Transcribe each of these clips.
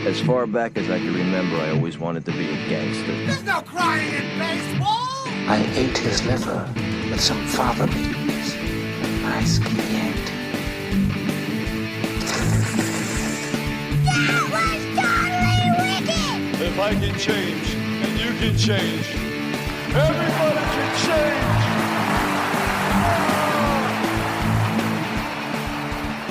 As far back as I can remember, I always wanted to be a gangster. There's no crying in baseball! I ate his liver with some fava beans. Nice caliente. That was totally wicked! If I can change, and you can change, everybody can change!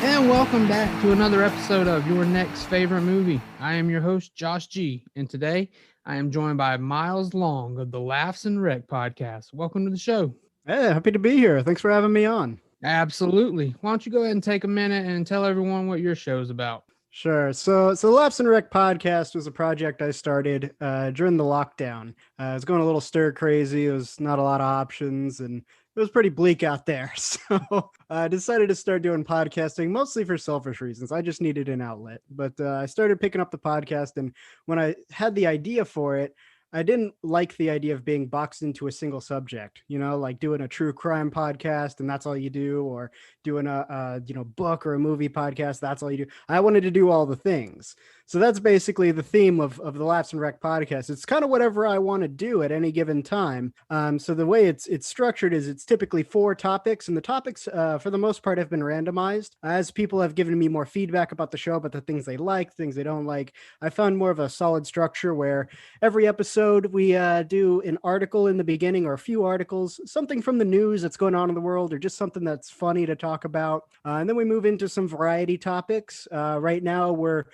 And welcome back to another episode of Your Next Favorite Movie. I am your host, Josh G. And today I am joined by Miles Long of the Laughs and Wreck podcast. Welcome to the show. Hey, happy to be here. Thanks for having me on. Absolutely. Why don't you go ahead and take a minute and tell everyone what your show's about? Sure. So the Laughs and Wreck podcast was a project I started during the lockdown. I was going a little stir crazy. It was not a lot of options, and it was pretty bleak out there. So I decided to start doing podcasting, mostly for selfish reasons. I just needed an outlet. But I started picking up the podcast, and when I had the idea for it, I didn't like the idea of being boxed into a single subject, like doing a true crime podcast and that's all you do, or doing a book or a movie podcast. That's all you do. I wanted to do all the things. So that's basically the theme of the Laughs and Wreck podcast. It's kind of whatever I want to do at any given time. So the way it's structured is it's typically 4 topics, and the topics for the most part have been randomized. As people have given me more feedback about the show, about the things they like, things they don't like, I found more of a solid structure where every episode we do an article in the beginning, or a few articles, something from the news that's going on in the world, or just something that's funny to talk about. And then we move into some variety topics. Right now we're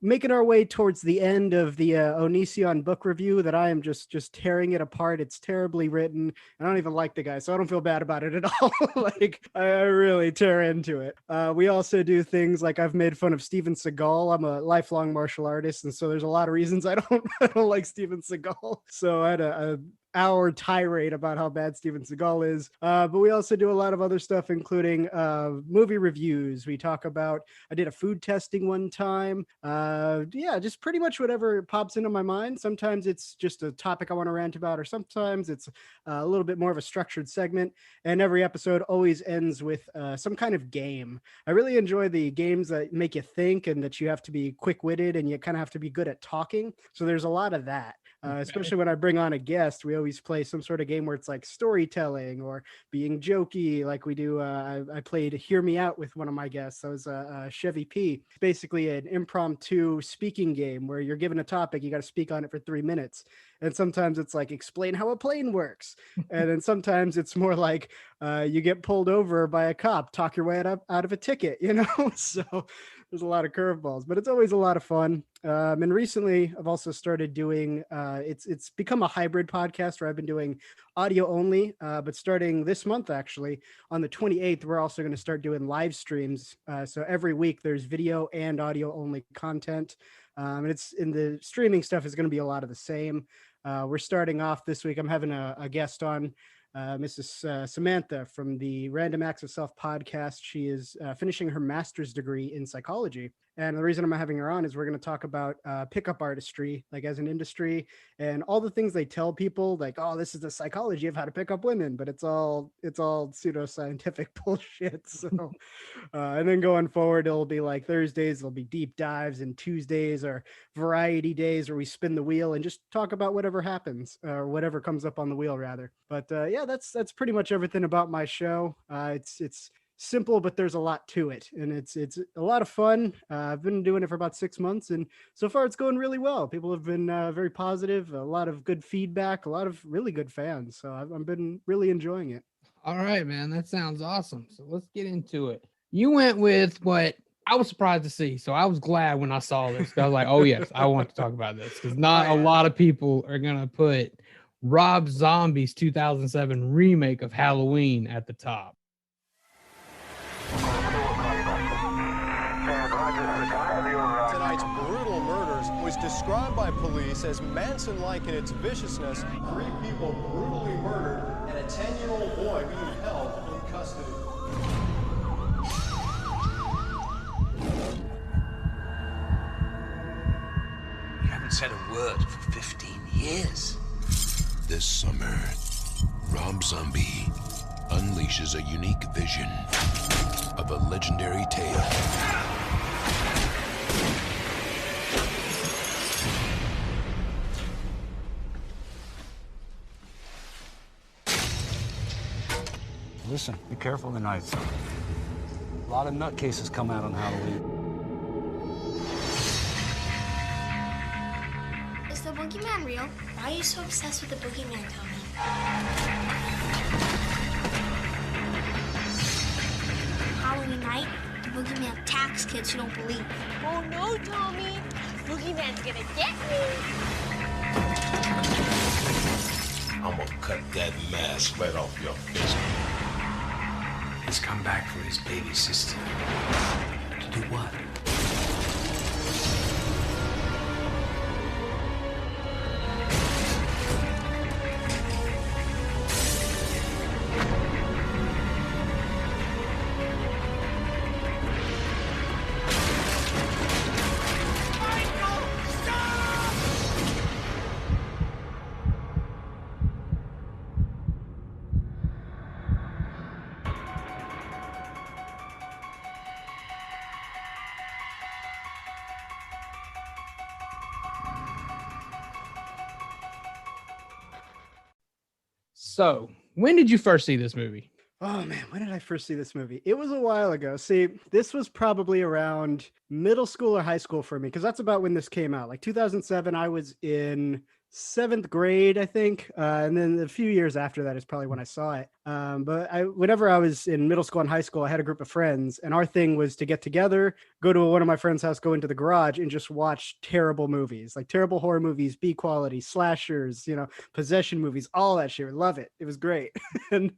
making our way towards the end of the Onision book review that I am just tearing it apart. It's terribly written. I don't even like the guy, so I don't feel bad about it at all. I really tear into it. We also do things like I've made fun of Steven Seagal. I'm a lifelong martial artist, and so there's a lot of reasons I don't like Steven Seagal. So I had a hour tirade about how bad Steven Seagal is. But we also do a lot of other stuff, including movie reviews. We talk about, I did a food testing one time. Just pretty much whatever pops into my mind. Sometimes it's just a topic I want to rant about, or sometimes it's a little bit more of a structured segment. And every episode always ends with some kind of game. I really enjoy the games that make you think and that you have to be quick-witted and you kind of have to be good at talking. So there's a lot of that. Especially when I bring on a guest, we always play some sort of game where it's like storytelling or being jokey, like we do. I played Hear Me Out with one of my guests. That was Chevy P. Basically an impromptu speaking game where you're given a topic, you got to speak on it for 3 minutes. And sometimes it's like, explain how a plane works. And then sometimes it's more like you get pulled over by a cop, talk your way out of a ticket, So there's a lot of curveballs, but it's always a lot of fun. And recently I've also started doing, it's become a hybrid podcast where I've been doing audio only, but starting this month, actually, on the 28th, we're also going to start doing live streams. So every week there's video and audio only content. And it's in the streaming stuff is going to be a lot of the same. We're starting off this week. I'm having a guest on, Mrs. Samantha from the Random Acts of Self podcast. She is finishing her master's degree in psychology. And the reason I'm having her on is we're going to talk about pickup artistry, like as an industry, and all the things they tell people, like, oh, this is the psychology of how to pick up women, but it's all pseudoscientific bullshit. So, and then going forward, it'll be like Thursdays, there'll be deep dives, and Tuesdays are variety days where we spin the wheel and just talk about whatever happens, or whatever comes up on the wheel, rather. But that's pretty much everything about my show. It's simple, but there's a lot to it, and it's a lot of fun. I've been doing it for about 6 months, and so far it's going really well. People have been very positive, a lot of good feedback, a lot of really good fans. So I've been really enjoying it. All right, man, that sounds awesome. So let's get into it. You went with what I was surprised to see. So I was glad when I saw this. I was like, oh yes, I want to talk about this, because not a lot of people are going to put Rob Zombie's 2007 remake of Halloween at the top. Tonight's brutal murders was described by police as Manson-like in its viciousness. 3 people brutally murdered and a 10-year-old boy being held in custody. You haven't said a word for 15 years. This summer, Rob Zombie unleashes a unique vision of a legendary tale. Listen, be careful tonight, son. A lot of nutcases come out on Halloween. Is the boogeyman real? Why are you so obsessed with the boogeyman, Tommy? Halloween night, the boogeyman attacks kids who don't believe. Oh no, Tommy! Boogeyman's gonna get me! I'm gonna cut that mask right off your face. He's come back for his baby sister. To do what? So, when did you first see this movie? Oh man, when did I first see this movie? It was a while ago. See, this was probably around middle school or high school for me, because that's about when this came out. Like 2007, I was in 7th grade, I think. And then a few years after that is probably when I saw it. But whenever I was in middle school and high school, I had a group of friends, and our thing was to get together, go to one of my friends' house, go into the garage, and just watch terrible movies, like terrible horror movies, B quality, slashers, possession movies, all that shit. Love it. It was great. And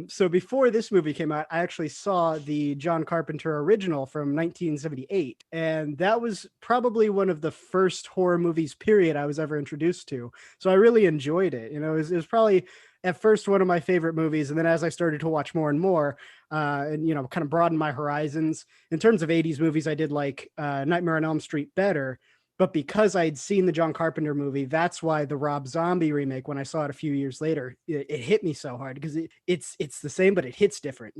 so before this movie came out, I actually saw the John Carpenter original from 1978. And that was probably one of the first horror movies, period, I was ever introduced to. So I really enjoyed it. It was probably at first one of my favorite movies. And then as I started to watch more and more, and kind of broaden my horizons in terms of 80s movies, I did like Nightmare on Elm Street better. But because I'd seen the John Carpenter movie, that's why the Rob Zombie remake, when I saw it a few years later, it hit me so hard, because it's the same, but it hits different,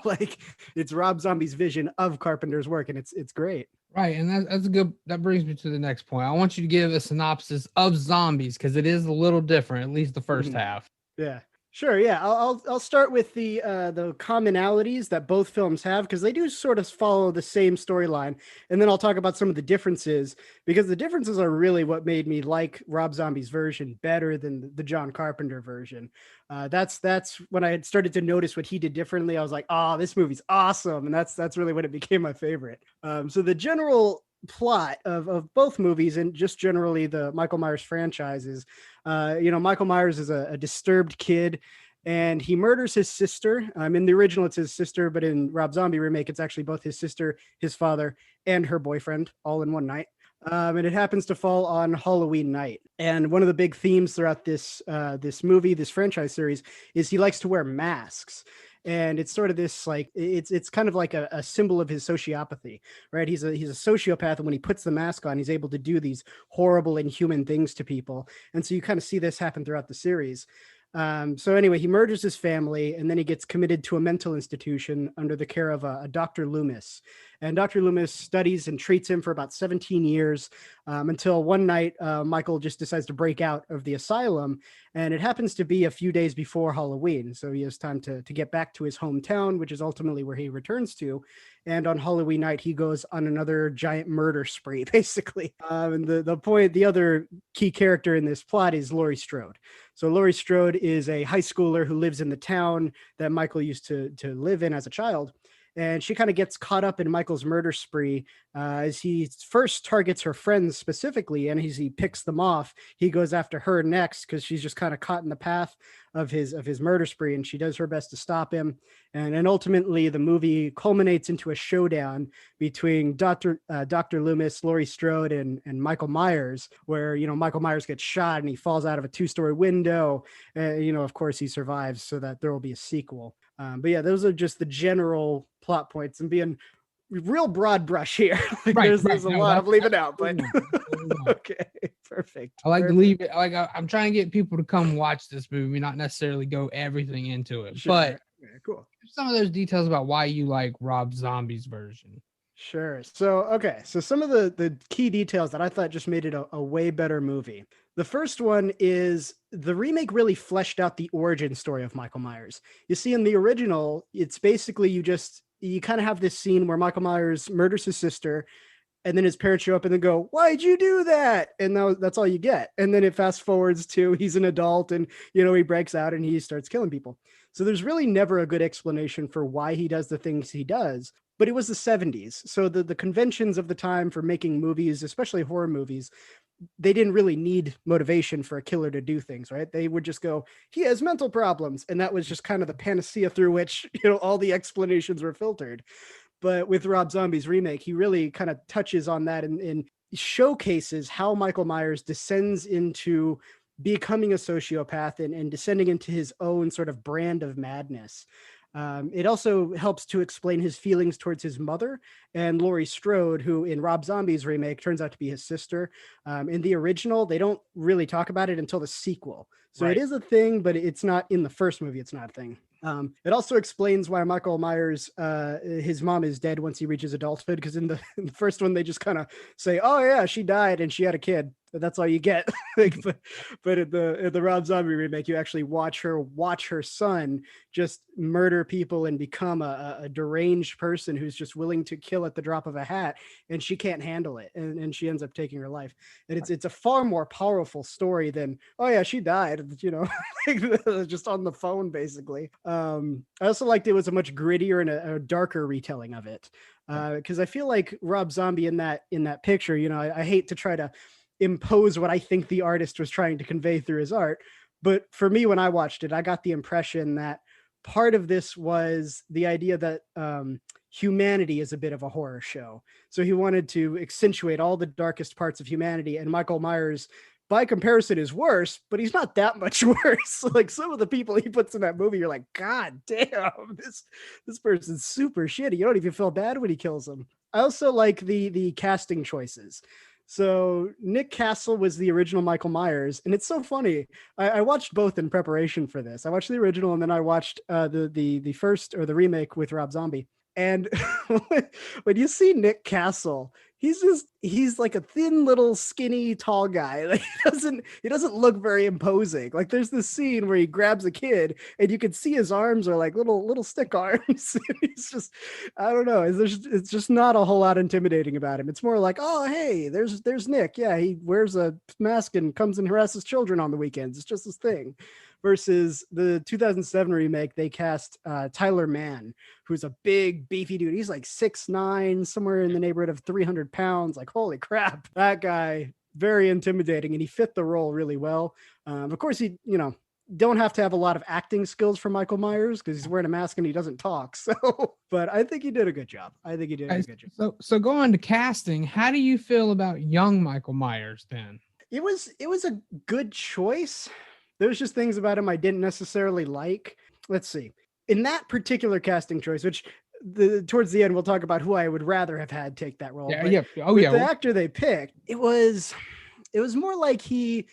like it's Rob Zombie's vision of Carpenter's work, and it's great. Right, and that's good. That brings me to the next point. I want you to give a synopsis of Zombies, because it is a little different, at least the first half. Yeah. Sure. Yeah. I'll start with the commonalities that both films have, because they do sort of follow the same storyline, and then I'll talk about some of the differences, because the differences are really what made me like Rob Zombie's version better than the John Carpenter version. That's when I had started to notice what he did differently. I was like, oh, this movie's awesome, and that's really when it became my favorite. So the general plot of both movies, and just generally the Michael Myers franchises, Michael Myers is a disturbed kid, and he murders his sister. In the original it's his sister, but in Rob Zombie remake it's actually both his sister, his father, and her boyfriend all in one night. And it happens to fall on Halloween night. And one of the big themes throughout this movie, this franchise series, is he likes to wear masks. And it's sort of this, like, it's kind of like a symbol of his sociopathy, right? He's a sociopath, and when he puts the mask on, he's able to do these horrible, inhuman things to people. And so you kind of see this happen throughout the series. So anyway, he murders his family, and then he gets committed to a mental institution under the care of a Dr. Loomis. And Dr. Loomis studies and treats him for about 17 years until one night, Michael just decides to break out of the asylum. And it happens to be a few days before Halloween. So he has time to get back to his hometown, which is ultimately where he returns to. And on Halloween night, he goes on another giant murder spree, basically. And the other key character in this plot is Laurie Strode. So Laurie Strode is a high schooler who lives in the town that Michael used to live in as a child. And she kind of gets caught up in Michael's murder spree as he first targets her friends specifically. And as he picks them off, he goes after her next, because she's just kind of caught in the path of his murder spree. And she does her best to stop him. And ultimately, the movie culminates into a showdown between Dr. Loomis, Laurie Strode, and Michael Myers, where, Michael Myers gets shot and he falls out of a 2-story window. Of course, he survives, so that there will be a sequel. But yeah, those are just the general plot points, and being real broad brush here. There's a lot I'm leaving out, but okay, perfect. I like to leave it. I'm trying to get people to come watch this movie, not necessarily go everything into it. Sure. But cool. Some of those details about why you like Rob Zombie's version. Sure. So some of the key details that I thought just made it a way better movie. The first one is the remake really fleshed out the origin story of Michael Myers. You see, in the original, it's basically you kind of have this scene where Michael Myers murders his sister, and then his parents show up and then go, "Why'd you do that?" And that's all you get. And then it fast forwards to he's an adult and, he breaks out and he starts killing people. So there's really never a good explanation for why he does the things he does. But it was the 70s. So the conventions of the time for making movies, especially horror movies, they didn't really need motivation for a killer to do things, right? They would just go, he has mental problems. And that was just kind of the panacea through which, all the explanations were filtered. But with Rob Zombie's remake, he really kind of touches on that and showcases how Michael Myers descends into becoming a sociopath and descending into his own sort of brand of madness. It also helps to explain his feelings towards his mother and Laurie Strode, who in Rob Zombie's remake turns out to be his sister. In the original, they don't really talk about it until the sequel. So It is a thing, but it's not in the first movie. It's not a thing. It also explains why Michael Myers, his mom is dead once he reaches adulthood, because in the first one, they just kind of say, "Oh yeah, she died and she had a kid." But that's all you get. but in the Rob Zombie remake, you actually watch her son just murder people and become a deranged person who's just willing to kill at the drop of a hat, and she can't handle it, and she ends up taking her life. And it's a far more powerful story than, "Oh yeah, she died," just on the phone, basically. I also liked it was a much grittier and a darker retelling of it, because I feel like Rob Zombie in that picture, I hate to try to impose what I think the artist was trying to convey through his art, but for me, when I watched it, I got the impression that part of this was the idea that humanity is a bit of a horror show. So he wanted to accentuate all the darkest parts of humanity, and Michael Myers, by comparison, is worse, but he's not that much worse. Like some of the people he puts in that movie, you're like, God damn, this person's super shitty. You don't even feel bad when he kills them. I also like the casting choices. So Nick Castle was the original Michael Myers, and it's so funny. I watched both in preparation for this. I watched the original, and then I watched the first, or the remake, with Rob Zombie. And when you see Nick Castle, he's like a thin little skinny tall guy. Like he doesn't look very imposing. Like there's this scene where he grabs a kid and you can see his arms are like little stick arms. He's just, I don't know. It's just not a whole lot intimidating about him. It's more like, oh, hey, there's Nick. Yeah, he wears a mask and comes and harasses children on the weekends. It's just this thing. Versus the 2007 remake, they cast Tyler Mann, who's a big, beefy dude. He's like 6'9", somewhere in the neighborhood of 300 pounds. Like, holy crap, that guy, very intimidating, and he fit the role really well. Of course, he, don't have to have a lot of acting skills for Michael Myers because he's wearing a mask and he doesn't talk. So, but I think he did a good job. So going to casting, how do you feel about young Michael Myers then? It was a good choice. There's just things about him I didn't necessarily like. Let's see. In that particular casting choice, which towards the end, we'll talk about who I would rather have had take that role. The actor they picked, it was more like he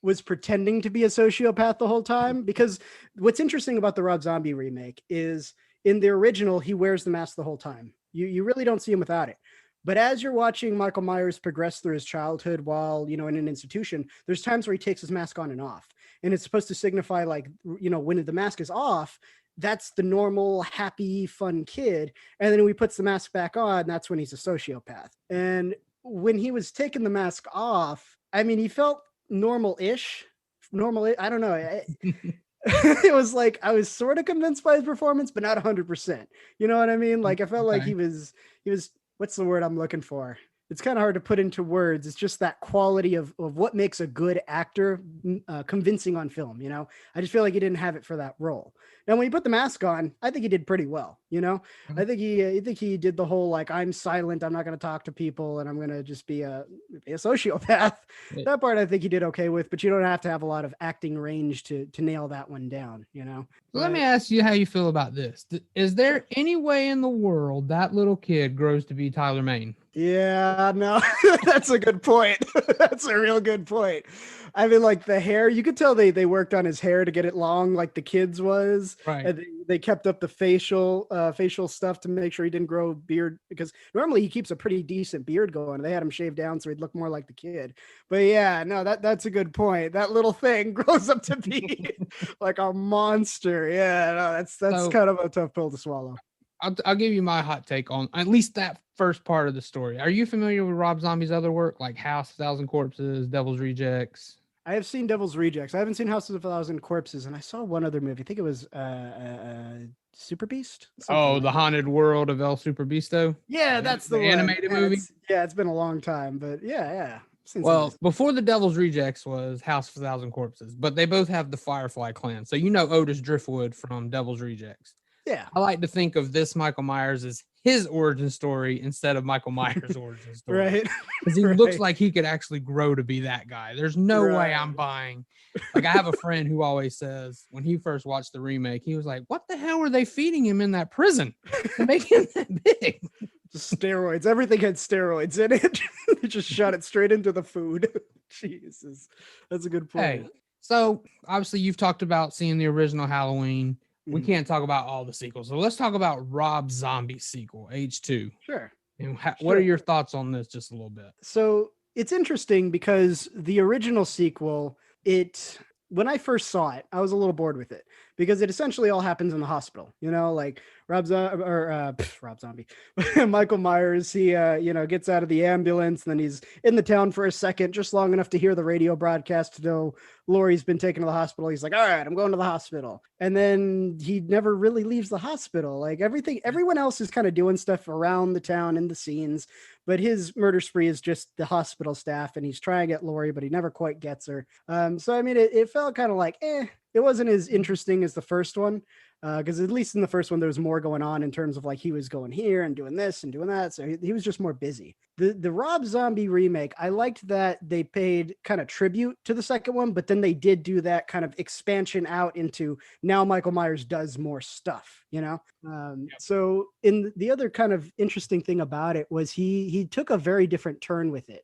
was pretending to be a sociopath the whole time. Because what's interesting about the Rob Zombie remake is in the original, he wears the mask the whole time. You really don't see him without it. But as you're watching Michael Myers progress through his childhood while, in an institution, there's times where he takes his mask on and off. And it's supposed to signify like, when the mask is off, that's the normal, happy, fun kid. And then when he puts the mask back on, that's when he's a sociopath. And when he was taking the mask off, I mean, he felt normal-ish. I don't know. It was like, I was sort of convinced by his performance, but not 100%. You know what I mean? Like, I felt like he was, what's the word I'm looking for? It's kind of hard to put into words. It's just that quality of what makes a good actor convincing on film. I just feel like he didn't have it for that role. Now, when he put the mask on, I think he did pretty well. I think he did the whole, like, I'm silent, I'm not going to talk to people, and I'm going to just be a sociopath. That part I think he did okay with, but you don't have to have a lot of acting range to nail that one down, Let me ask you how you feel about this. Is there any way in the world that little kid grows to be Tyler Mane? Yeah, no, that's a good point. That's a real good point. I mean, like the hair, you could tell they worked on his hair to get it long like the kids was. Right. And they kept up the facial stuff to make sure he didn't grow a beard, because normally he keeps a pretty decent beard going. They had him shaved down so he'd look more like the kid. But yeah, no, that's a good point. That little thing grows up to be like a monster. Yeah, no, that's So- kind of a tough pill to swallow. I'll give you my hot take on at least that first part of the story. Are you familiar with Rob Zombie's other work, like House of 1,000 Corpses, Devil's Rejects? I have seen Devil's Rejects. I haven't seen Houses of 1,000 Corpses, and I saw one other movie. I think it was Super Beast. Oh, The Haunted World of El Super Beasto. Yeah, that's the one. animated movie. It's been a long time, but yeah. Well, before the Devil's Rejects was House of 1,000 Corpses, but they both have the Firefly clan. So you know Otis Driftwood from Devil's Rejects. Yeah. I like to think of this Michael Myers as his origin story instead of Michael Myers' origin story. Right. Because he looks like he could actually grow to be that guy. There's no way I'm buying. Like, I have a friend who always says when he first watched the remake, he was like, what the hell were they feeding him in that prison to make him that big? Just steroids. Everything had steroids in it. They just shot it straight into the food. Jesus. That's a good point. Hey, so obviously you've talked about seeing the original Halloween. We can't talk about all the sequels. So let's talk about Rob Zombie's sequel, H2. Sure. And what are your thoughts on this just a little bit? So it's interesting because the original sequel, when I first saw it, I was a little bored with it because it essentially all happens in the hospital. You know, like Rob Zombie, Michael Myers, he gets out of the ambulance and then he's in the town for a second, just long enough to hear the radio broadcast to know Laurie's been taken to the hospital. He's like, all right, I'm going to the hospital. And then he never really leaves the hospital. Like everyone else is kind of doing stuff around the town in the scenes, but his murder spree is just the hospital staff, and he's trying to get Laurie, but he never quite gets her. So, I mean, it felt kind of like, it wasn't as interesting as the first one. Because at least in the first one, there was more going on in terms of like he was going here and doing this and doing that. So he was just more busy. The Rob Zombie remake, I liked that they paid kind of tribute to the second one, but then they did do that kind of expansion out into now Michael Myers does more stuff, you know? So in the other kind of interesting thing about it was he took a very different turn with it.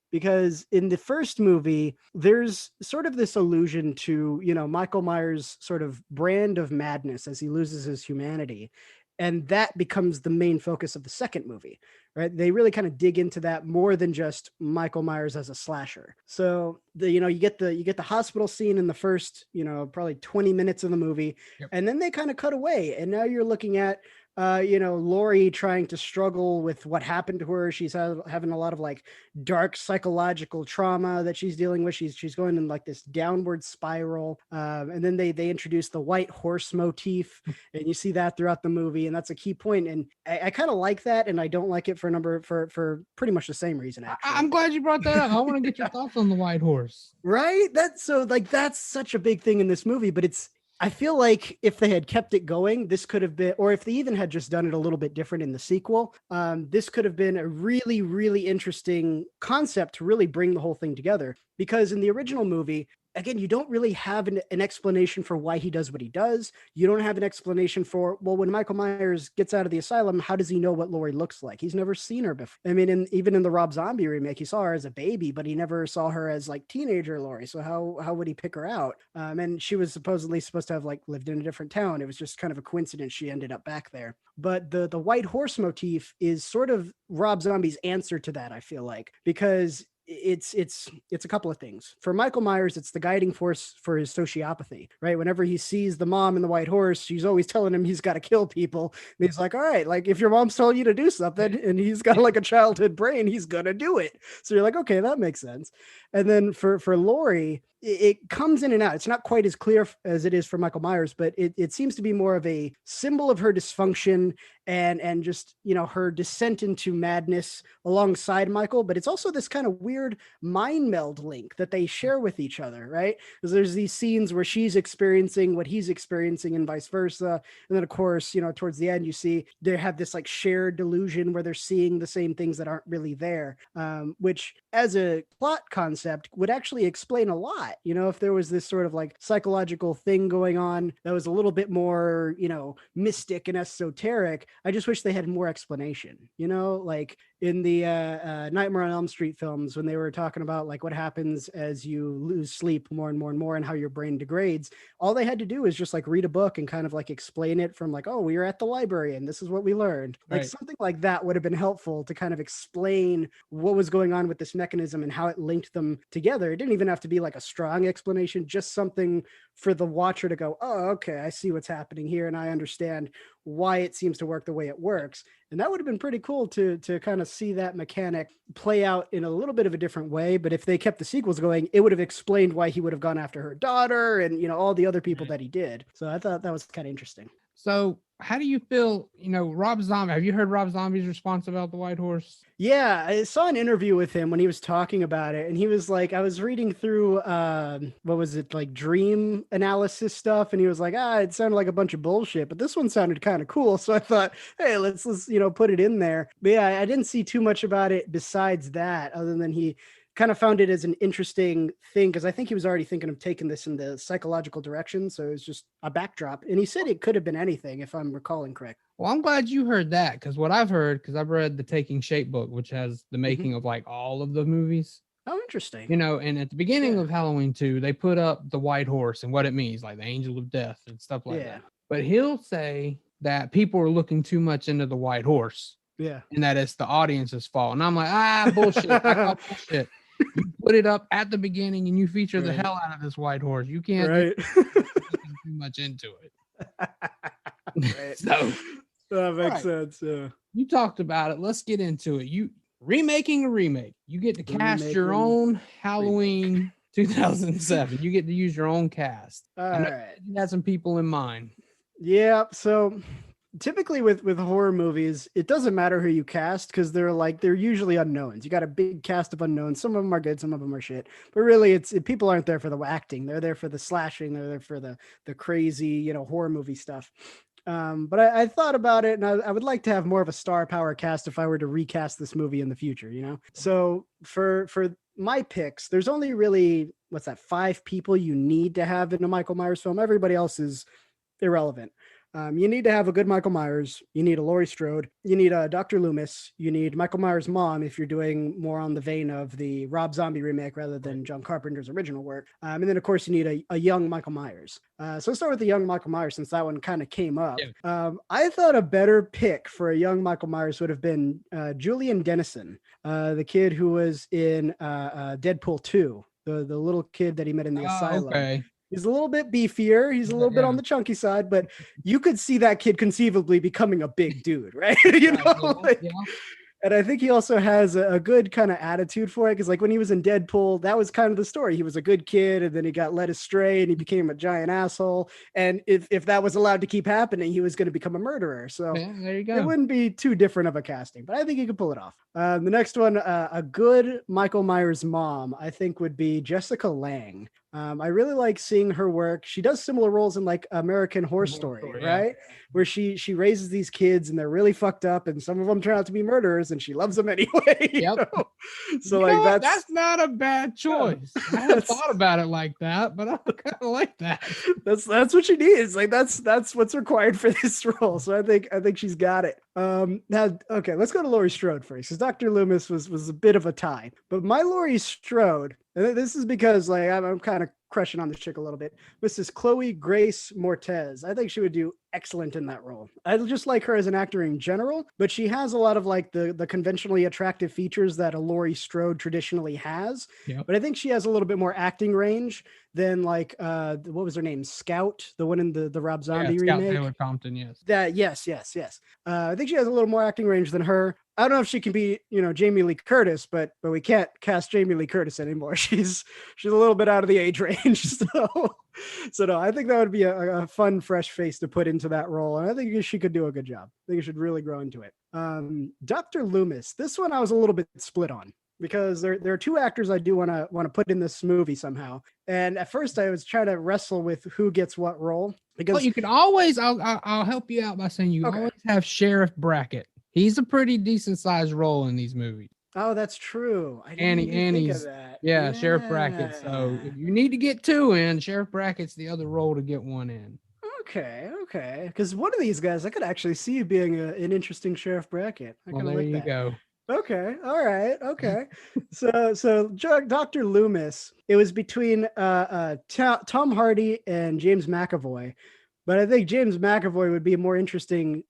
Because in the first movie, there's sort of this allusion to, Michael Myers' sort of brand of madness as he loses his humanity. And that becomes the main focus of the second movie, right? They really kind of dig into that more than just Michael Myers as a slasher. So you get the hospital scene in the first, probably 20 minutes of the movie. Yep. And then they kind of cut away. And now you're looking at Laurie trying to struggle with what happened to her. She's having a lot of like dark psychological trauma that she's dealing with. She's going in like this downward spiral. And then they introduce the white horse motif, and you see that throughout the movie. And that's a key point. And I kind of like that. And I don't like it for pretty much the same reason. Actually, I'm glad you brought that up. I want to get your thoughts on the white horse. Right. That's such a big thing in this movie, but I feel like if they had kept it going, this could have been, or if they even had just done it a little bit different in the sequel, this could have been a really, really interesting concept to really bring the whole thing together. Because in the original movie, again, you don't really have an explanation for why he does what he does. You don't have an explanation for, well, when Michael Myers gets out of the asylum, how does he know what Laurie looks like? He's never seen her before. I mean, even in the Rob Zombie remake, he saw her as a baby, but he never saw her as like teenager Laurie. So how would he pick her out? And she was supposedly supposed to have like lived in a different town. It was just kind of a coincidence she ended up back there. But the white horse motif is sort of Rob Zombie's answer to that, I feel like, because it's a couple of things. For Michael Myers, it's the guiding force for his sociopathy, right? Whenever he sees the mom in the white horse, she's always telling him he's got to kill people. And he's like, all right, like if your mom's telling you to do something and he's got like a childhood brain, he's gonna do it. So you're like, okay, that makes sense. And then for Laurie, it comes in and out. It's not quite as clear as it is for Michael Myers, but it seems to be more of a symbol of her dysfunction and just, her descent into madness alongside Michael. But it's also this kind of weird mind meld link that they share with each other, right? Because there's these scenes where she's experiencing what he's experiencing and vice versa. And then, of course, towards the end, you see they have this like shared delusion where they're seeing the same things that aren't really there, which as a plot concept would actually explain a lot. If there was this sort of like psychological thing going on that was a little bit more, mystic and esoteric, I just wish they had more explanation, like in the Nightmare on Elm Street films, when they were talking about like what happens as you lose sleep more and more and more and how your brain degrades, all they had to do is just like read a book and kind of like explain it from like, oh, we were at the library and this is what we learned. Like something like that would have been helpful to kind of explain what was going on with this mechanism and how it linked them together. It didn't even have to be like a strong explanation, just something for the watcher to go, oh, okay, I see what's happening here and I understand why it seems to work the way it works. And that would have been pretty cool to kind of see that mechanic play out in a little bit of a different way. But if they kept the sequels going, it would have explained why he would have gone after her daughter and, you know, all the other people that he did. So I thought that was kind of interesting. So how do you feel, you know, Rob Zombie, have you heard Rob Zombie's response about the White Horse? Yeah, I saw an interview with him when he was talking about it. And he was like, I was reading through, what was it, like dream analysis stuff. And he was like, it sounded like a bunch of bullshit, but this one sounded kind of cool. So I thought, hey, let's, you know, put it in there. But yeah, I didn't see too much about it besides that, other than he kind of found it as an interesting thing, because I think he was already thinking of taking this in the psychological direction. So it was just a backdrop. And he said it could have been anything, if I'm recalling correct. Well, I'm glad you heard that, because what I've heard, because I've read the Taking Shape book, which has the making of like all of the movies. Oh, interesting. You know, and at the beginning of Halloween 2, they put up the White Horse and what it means, like the angel of death and stuff like that. But he'll say that people are looking too much into the White Horse. Yeah. And that it's the audience's fault. And I'm like, bullshit. I call bullshit. You put it up at the beginning and you feature the hell out of this White Horse. You can't do too much into it. So that makes sense. Yeah. You talked about it. Let's get into it. You remaking a remake. You get to cast your own Halloween 2007. You get to use your own cast. All right. You had some people in mind. Yeah. So typically with horror movies, it doesn't matter who you cast, because they're usually unknowns. You got a big cast of unknowns. Some of them are good, some of them are shit. But really, people aren't there for the acting. They're there for the slashing. They're there for the crazy, you know, horror movie stuff. But I thought about it, and I would like to have more of a star power cast if I were to recast this movie in the future, you know? So for my picks, there's only really, 5 people you need to have in a Michael Myers film. Everybody else is irrelevant. You need to have a good Michael Myers. You need a Laurie Strode. You need a Dr. Loomis. You need Michael Myers' mom if you're doing more on the vein of the Rob Zombie remake rather than John Carpenter's original work. And then, of course, you need a young Michael Myers. So let's start with the young Michael Myers, since that one kind of came up. Yeah. I thought a better pick for a young Michael Myers would have been Julian Dennison, the kid who was in Deadpool 2, the little kid that he met in the asylum. Okay. He's a little bit beefier. He's a little bit on the chunky side, but you could see that kid conceivably becoming a big dude, right? And I think he also has a good kind of attitude for it, because like when he was in Deadpool, that was kind of the story. He was a good kid, and then he got led astray and he became a giant asshole. And if that was allowed to keep happening, he was going to become a murderer. So there you go. It wouldn't be too different of a casting, but I think he could pull it off. The next one, a good Michael Myers mom, I think would be Jessica Lange. I really like seeing her work. She does similar roles in like American Horror Story, right? Where she raises these kids and they're really fucked up, and some of them turn out to be murderers, and she loves them anyway. You know? So like that's not a bad choice. I hadn't thought about it like that, but I kind of like that. That's what she needs. Like that's what's required for this role. So I think she's got it. Now, okay, let's go to Laurie Strode first, because Dr. Loomis was a bit of a tie, but my Laurie Strode, and this is because like I'm kind of crushing on this chick a little bit. Mrs. Chloe Grace Moretz. I think she would do excellent in that role. I just like her as an actor in general, but she has a lot of like the conventionally attractive features that a Laurie Strode traditionally has. Yep. But I think she has a little bit more acting range than like what was her name? Scout, the one in the Rob Zombie remake. Scout Taylor Compton, yes. Yes. I think she has a little more acting range than her. I don't know if she can be, Jamie Lee Curtis, but we can't cast Jamie Lee Curtis anymore. She's a little bit out of the age range. So no, I think that would be a fun, fresh face to put into that role. And I think she could do a good job. I think she should really grow into it. Dr. Loomis, this one I was a little bit split on, because there are 2 actors I do want to put in this movie somehow. And at first I was trying to wrestle with who gets what role. Because you can always, I'll help you out by saying you always have Sheriff Brackett. He's a pretty decent sized role in these movies. Oh, that's true. I didn't even think of that. Yeah, Sheriff Brackett. So if you need to get 2 in, Sheriff Brackett's the other role to get 1 in. Okay. Because one of these guys, I could actually see being an interesting Sheriff Brackett. There you go. Okay. All right. Okay. So Dr. Loomis, it was between Tom Hardy and James McAvoy. But I think James McAvoy would be a more interesting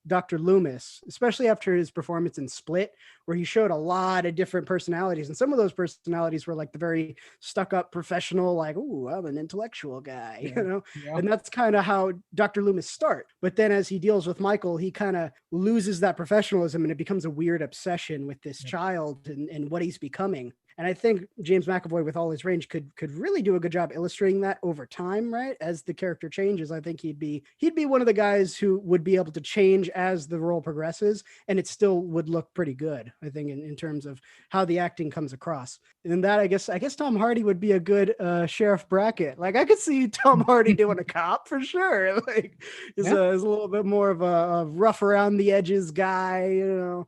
Dr. Loomis, especially after his performance in Split, where he showed a lot of different personalities. And some of those personalities were like the very stuck up professional, like, ooh, I'm an intellectual guy, you know? Yeah. And that's kind of how Dr. Loomis starts. But then as he deals with Michael, he kind of loses that professionalism and it becomes a weird obsession with this child and what he's becoming. And I think James McAvoy, with all his range, could really do a good job illustrating that over time, right? As the character changes, I think he'd be one of the guys who would be able to change as the role progresses, and it still would look pretty good, I think, in terms of how the acting comes across. And that, I guess Tom Hardy would be a good Sheriff Brackett. Like, I could see Tom Hardy doing a cop for sure. Like, is a little bit more of a rough around the edges guy, you know?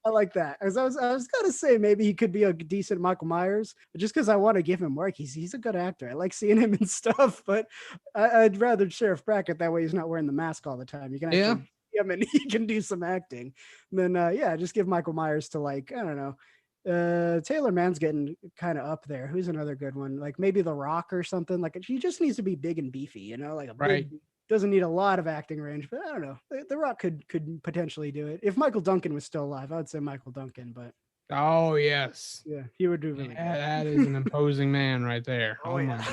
I like that. I was gonna say maybe he could be a decent Michael Myers, but just because I want to give him work. He's a good actor. I like seeing him and stuff, but I'd rather Sheriff Brackett. That way he's not wearing the mask all the time. You can actually see him and he can do some acting. And then just give Michael Myers to, like, I don't know. Taylor Mann's getting kind of up there. Who's another good one? Like maybe The Rock or something. Like he just needs to be big and beefy, you know, like a big, doesn't need a lot of acting range, but I don't know. The Rock could potentially do it. If Michael Duncan was still alive, I would say Michael Duncan, but oh yes. Yeah, he would do really good. That is an imposing man right there. Oh yeah.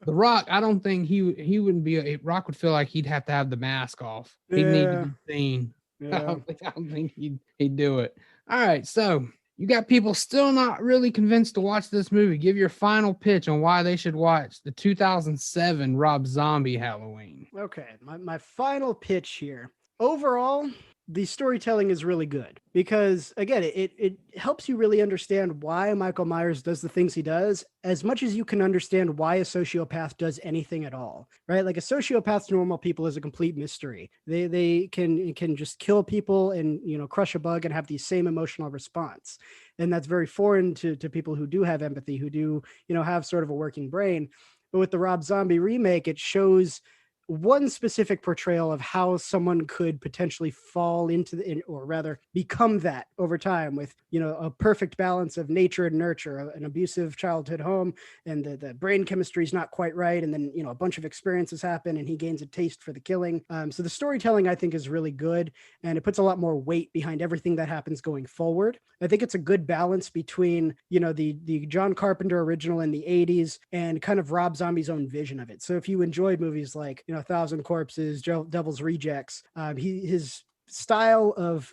The Rock, I don't think he wouldn't be Rock would feel like he'd have to have the mask off. He'd need to be seen. Yeah. I don't think he'd do it. All right, so you got people still not really convinced to watch this movie. Give your final pitch on why they should watch the 2007 Rob Zombie Halloween. Okay, my final pitch here. Overall, the storytelling is really good because, again, it helps you really understand why Michael Myers does the things he does as much as you can understand why a sociopath does anything at all, right? Like a sociopath to normal people is a complete mystery. They can just kill people and, you know, crush a bug and have the same emotional response. And that's very foreign to people who do have empathy, who do, you know, have sort of a working brain. But with the Rob Zombie remake, it shows one specific portrayal of how someone could potentially fall into or rather become that over time with, you know, a perfect balance of nature and nurture, an abusive childhood home, and the brain chemistry is not quite right. And then, you know, a bunch of experiences happen and he gains a taste for the killing. So the storytelling, I think, is really good. And it puts a lot more weight behind everything that happens going forward. I think it's a good balance between, you know, the John Carpenter original in the 80s and kind of Rob Zombie's own vision of it. So if you enjoyed movies like, you know, 1,000 Corpses, Devil's Rejects, his style of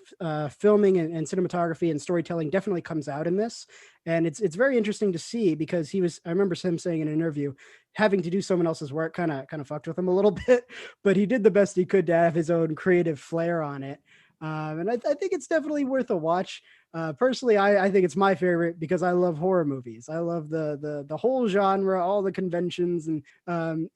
filming and cinematography and storytelling definitely comes out in this. And it's very interesting to see because I remember him saying in an interview, having to do someone else's work kind of fucked with him a little bit, but he did the best he could to have his own creative flair on it. And I think it's definitely worth a watch. Personally, I think it's my favorite because I love horror movies. I love the whole genre, all the conventions. And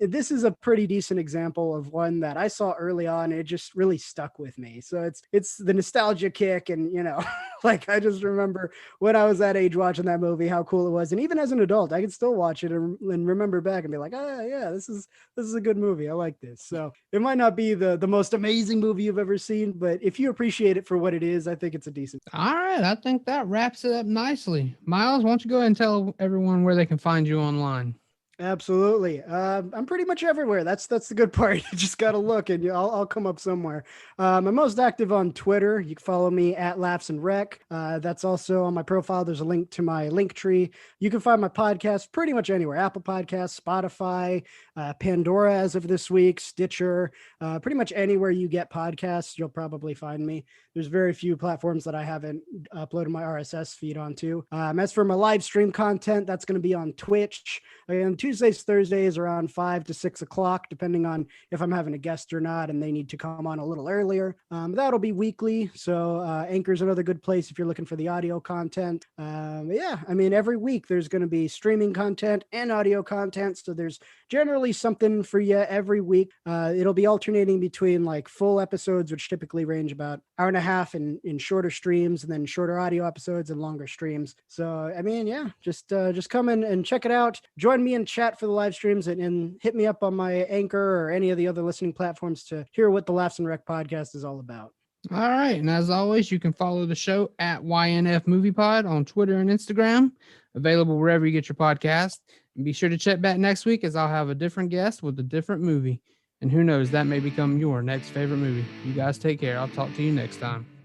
this is a pretty decent example of one that I saw early on. It just really stuck with me. So it's the nostalgia kick. And, you know, like I just remember when I was that age watching that movie, how cool it was. And even as an adult, I could still watch it and remember back and be like, oh yeah, this is a good movie. I like this. So it might not be the most amazing movie you've ever seen, but if you appreciate it for what it is, I think it's a decent. All right. I think that wraps it up nicely. Miles, why don't you go ahead and tell everyone where they can find you online? Absolutely. I'm pretty much everywhere. That's the good part. You just got to look and I'll come up somewhere. I'm most active on Twitter. You can follow me at Laughs and Rec. That's also on my profile. There's a link to my link tree. You can find my podcast pretty much anywhere. Apple Podcasts, Spotify, Pandora as of this week, Stitcher, pretty much anywhere you get podcasts, you'll probably find me. There's very few platforms that I haven't uploaded my RSS feed onto. As for my live stream content, that's going to be on Twitch. And Tuesdays, Thursdays around 5 to 6 o'clock, depending on if I'm having a guest or not, and they need to come on a little earlier. That'll be weekly. So Anchor's another good place if you're looking for the audio content. Yeah, I mean, every week there's going to be streaming content and audio content. So there's generally something for you every week. It'll be alternating between like full episodes, which typically range about hour and a half in shorter streams, and then shorter audio episodes and longer streams. So, I mean, yeah, just come in and check it out. Join me in chat for the live streams and hit me up on my Anchor or any of the other listening platforms to hear what the Laughs and Rec podcast is all about. All right. And as always, you can follow the show at YNF Movie Pod on Twitter and Instagram, available wherever you get your podcast. And be sure to check back next week as I'll have a different guest with a different movie. And who knows, that may become your next favorite movie. You guys take care. I'll talk to you next time.